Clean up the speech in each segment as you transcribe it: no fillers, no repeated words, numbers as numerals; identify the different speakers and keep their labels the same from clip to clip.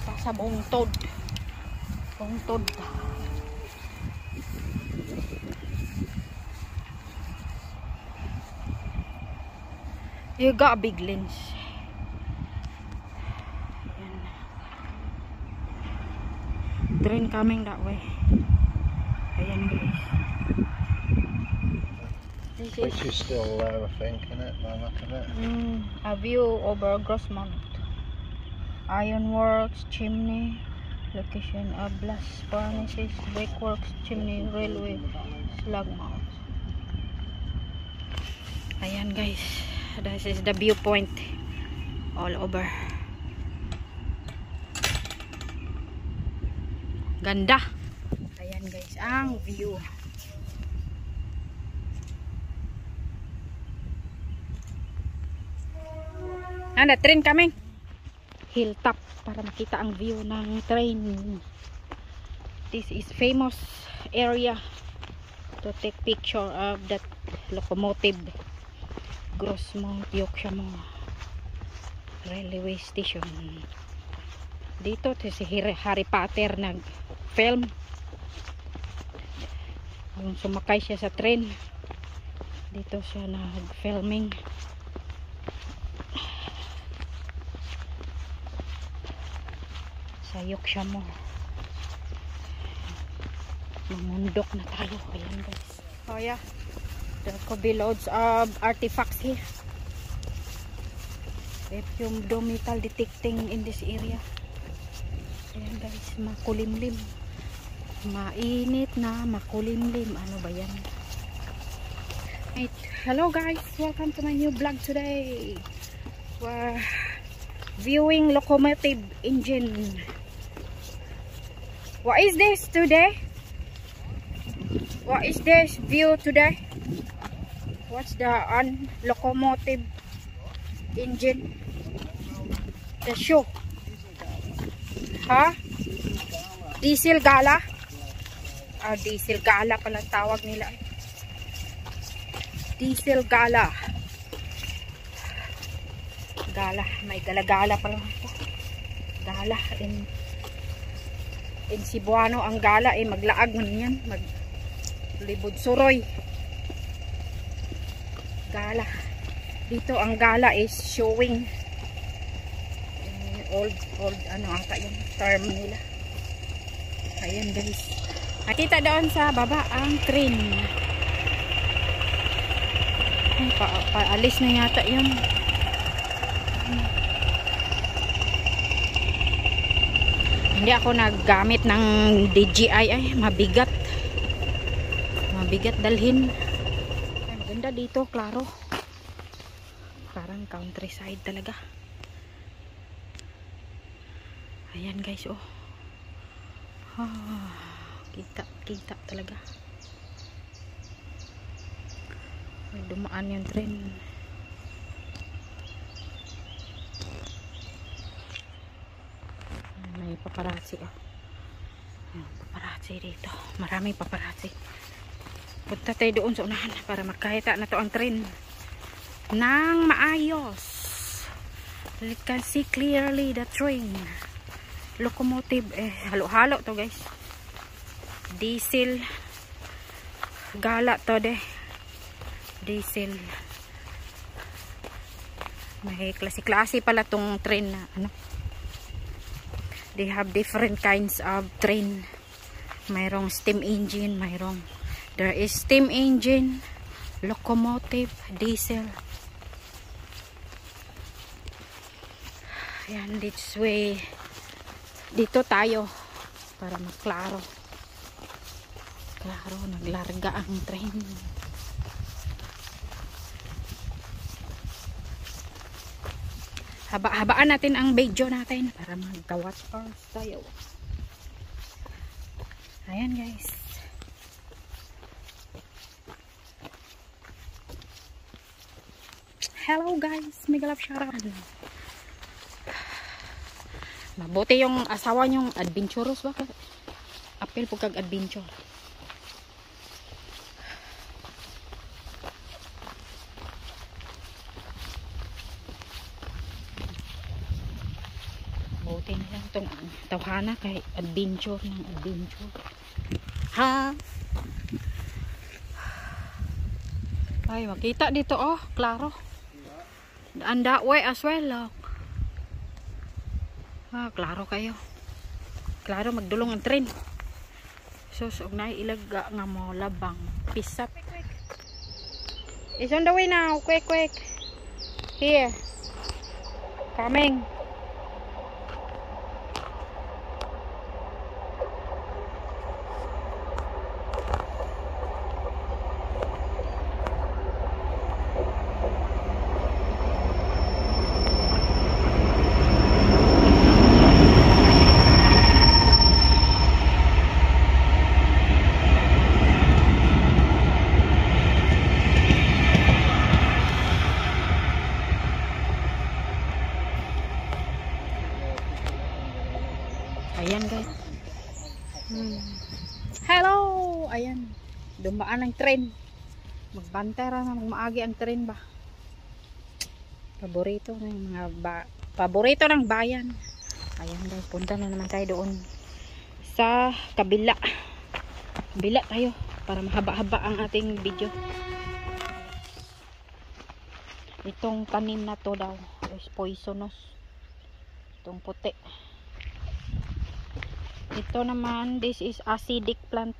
Speaker 1: ta sa bungtod. Bungtod. You got a big lens. Ayan. Train coming that way. Ayan guys.
Speaker 2: Which is still there, I think, isn't it? By the look of it.
Speaker 1: A view over Grossmont. Ironworks, chimney, location of blast furnaces, brickworks, chimney, railway, slag mount. Ayan guys, this is the viewpoint all over. Ganda. Ayan guys, ang view. Anda, train coming. Hilltop para makita ang view ng train. This is famous area to take picture of that locomotive. Grossmont, Yorkshire Railway Station. Dito to si Harry Potter nag-film. Yung sumakay siya sa train. Dito siya nag-filming. Sa Yorkshire mamundok na tayo. Ayan guys. Oh yeah, there could be loads of artifacts here. Vacuum metal detecting in this area. Ayan guys, makulimlim, mainit na makulimlim. Ano ba yan? Right. Hello guys, welcome to my new vlog today. We're viewing locomotive engine. What is this today? What is this view today? What's the locomotive engine? The show. Huh? Diesel gala? Ah, diesel gala pala tawag nila. Diesel gala. Gala. May gala-gala pala. Gala. In Cebuano ang gala ay maglaag man yan, maglibod suroy. Gala. Dito ang gala is showing. Old ano ata yung term nila. Ayan guys. Nakita doon sa baba ang train. Paalis na yata yun. Hindi ako naggamit ng DJI ay mabigat dalhin. Ay, maganda dito, klaro, parang countryside talaga. Ayan guys, oh, kita talaga. Ay, dumaan yung train. May paparazzi. Ayan, paparazzi dito. Maraming paparazzi. Punta tayo doon sa unahan para makahita na to ang train nang maayos. You can see clearly the train. Locomotive. Halo-halo to guys. Diesel. Gala to de. Diesel. May klase-klase pala tong train na ano. They have different kinds of train. Mayroong steam engine, there is steam engine, locomotive, diesel. Ayan, this way. Dito tayo para maklaro. Klaro, naglarga ang train. Haba-habaan natin ang video natin para magka-watch hours tayo. Ayan guys. Hello guys, mega love shoutout. Mabuti yung asawa nyong adventurous ba? Apel po kag adventure. Buti nilang tong tawhana kay adventure ng adventure. Ha? Ay, makita dito oh, klaro. And that way as well, look. Ah, klaro kayo. Klaro magdulong ang train. So, na ilaga nga mo labang pisat. It's on the way now. Quick, quick. Here. Coming. Ayan guys. Hello! Ayan. Dumaan ang train. Magbantera na magmaagi ang train ba. Paborito ng mga paborito ng bayan. Ayan guys, punta na naman tayo doon sa kabila. Kabila tayo para mahaba-haba ang ating video. Itong tanim na to daw is poisonous. Itong puti. Ito naman, this is acidic plant.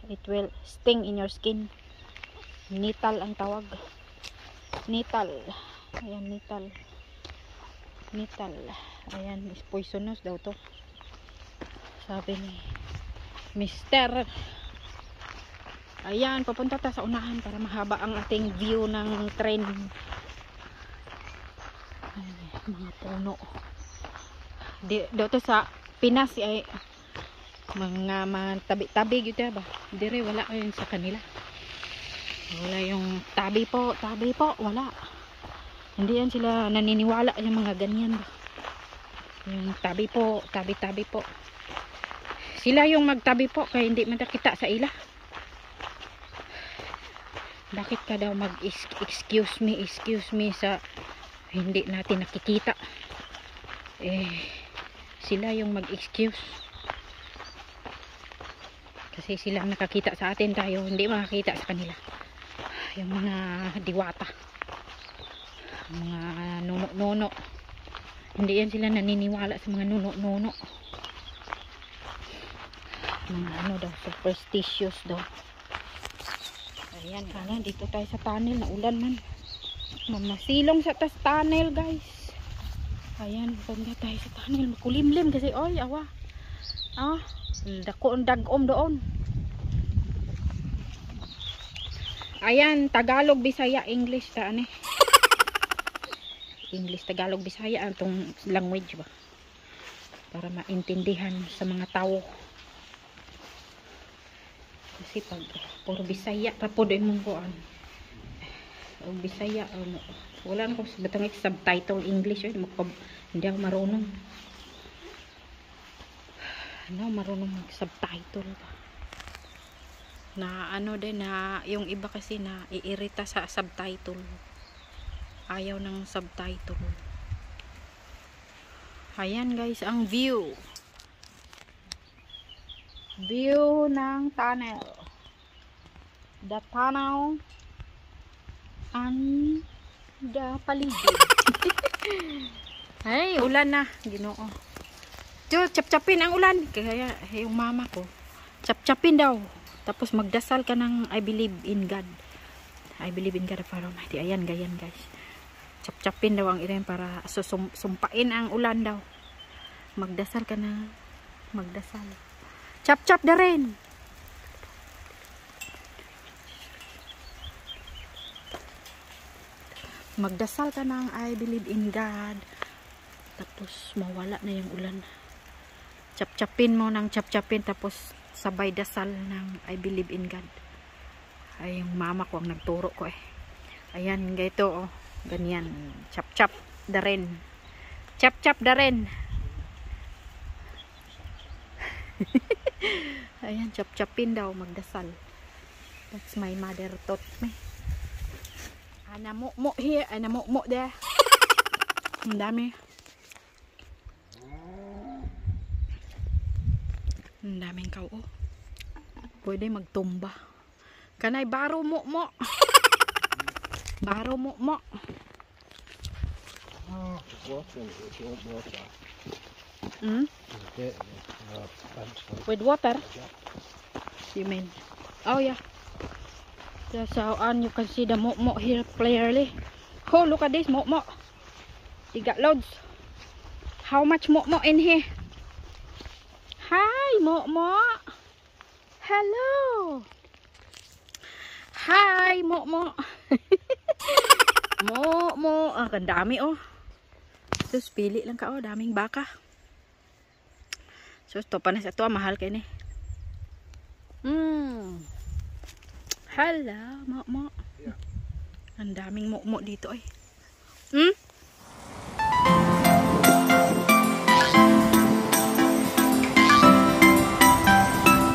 Speaker 1: It will sting in your skin. Nital ang tawag. Nital. Ayan, nital. Nital. Ayan, is poisonous daw to. Sabi ni Mister. Ayan, papunta ta sa unahan para mahaba ang ating view ng train. Ayan, mga puno. Dito sa Pinas ay mga tabi-tabi gitu ba. Dire wala yun sa kanila. Wala yung tabi po, wala. Hindi yan sila naniniwala yung mga ganyan ba. Yung tabi po, tabi-tabi po. Sila yung magtabi po kaya hindi matakita sa ila. Bakit ka daw excuse me sa hindi natin nakikita. Sila yung mag-excuse. Kasi sila ang nakakita sa atin, tayo hindi makakita sa kanila. Yung mga diwata, mga nuno-nuno, hindi yan sila naniniwala sa mga nuno-nuno. Mga ano daw, superstitious daw. Ayan, sana dito tayo sa tunnel, na ulan man. Mamasilong sa tunnel guys. Ayan, punta tayo sa tunnel, makulimlim kasi oy, awa. Dako ang dagom doon. Ayan, Tagalog, Bisaya, English ta ani. English, Tagalog, Bisaya antong language ba. Para maintindihan sa mga tao. Kasi pag puro Bisaya ra pod imong kuan. O Bisaya wala na ko batang subtitle English hindi ako marunong. Marunong mag-subtitle ba. Na ano din na yung iba kasi na iirita sa subtitle. Ayaw ng subtitle. Ayan guys, ang view. View ng tunnel. The tunnel and the paligid. Ay, ulan na. Ginoo. Chap-chapin ang ulan. Kaya yung mama ko, chap-chapin daw. Tapos magdasal ka ng I believe in God. I believe in God para Almighty. Ayan, ganyan guys. Chap-chapin daw ang ilan para sumpain ang ulan daw. Magdasal ka na. Magdasal. Chap-chap na rin. Magdasal ka ng I believe in God. Tapos mawala na yung ulan. Chap-chapin mo ng chap-chapin tapos sabay dasal ng I believe in God. Ay yung mama ko ang nagturo ko eh. Ayan gaito oh. Ganyan. Chap-chap da rin. Chap-chap da rin. Ayan, chap-chapin daw magdasal. That's my mother taught me. Namukmuk here. Namukmuk there. Ang dami. Ang daming kao. Oh. Pwede magtumba. Kanay baro mo. Baro mo.
Speaker 2: Oh, water. If you want water.
Speaker 1: Hmm?
Speaker 2: There's a bit in it. Oh, thanks for
Speaker 1: With water?
Speaker 2: that.
Speaker 1: You mean? Oh yeah. That's how on you can see the mo here clearly. Oh, look at this mo. You got loads. How much mo in here? Hi, mo. Hello. Hi, mo. Mo. Ah, ang dami oh. Sus, pili lang ka oh, daming baka. Sus, to panis ito, mahal kayo ni. Hello, mo.
Speaker 2: Yeah.
Speaker 1: Ang daming mo dito eh. Hmm?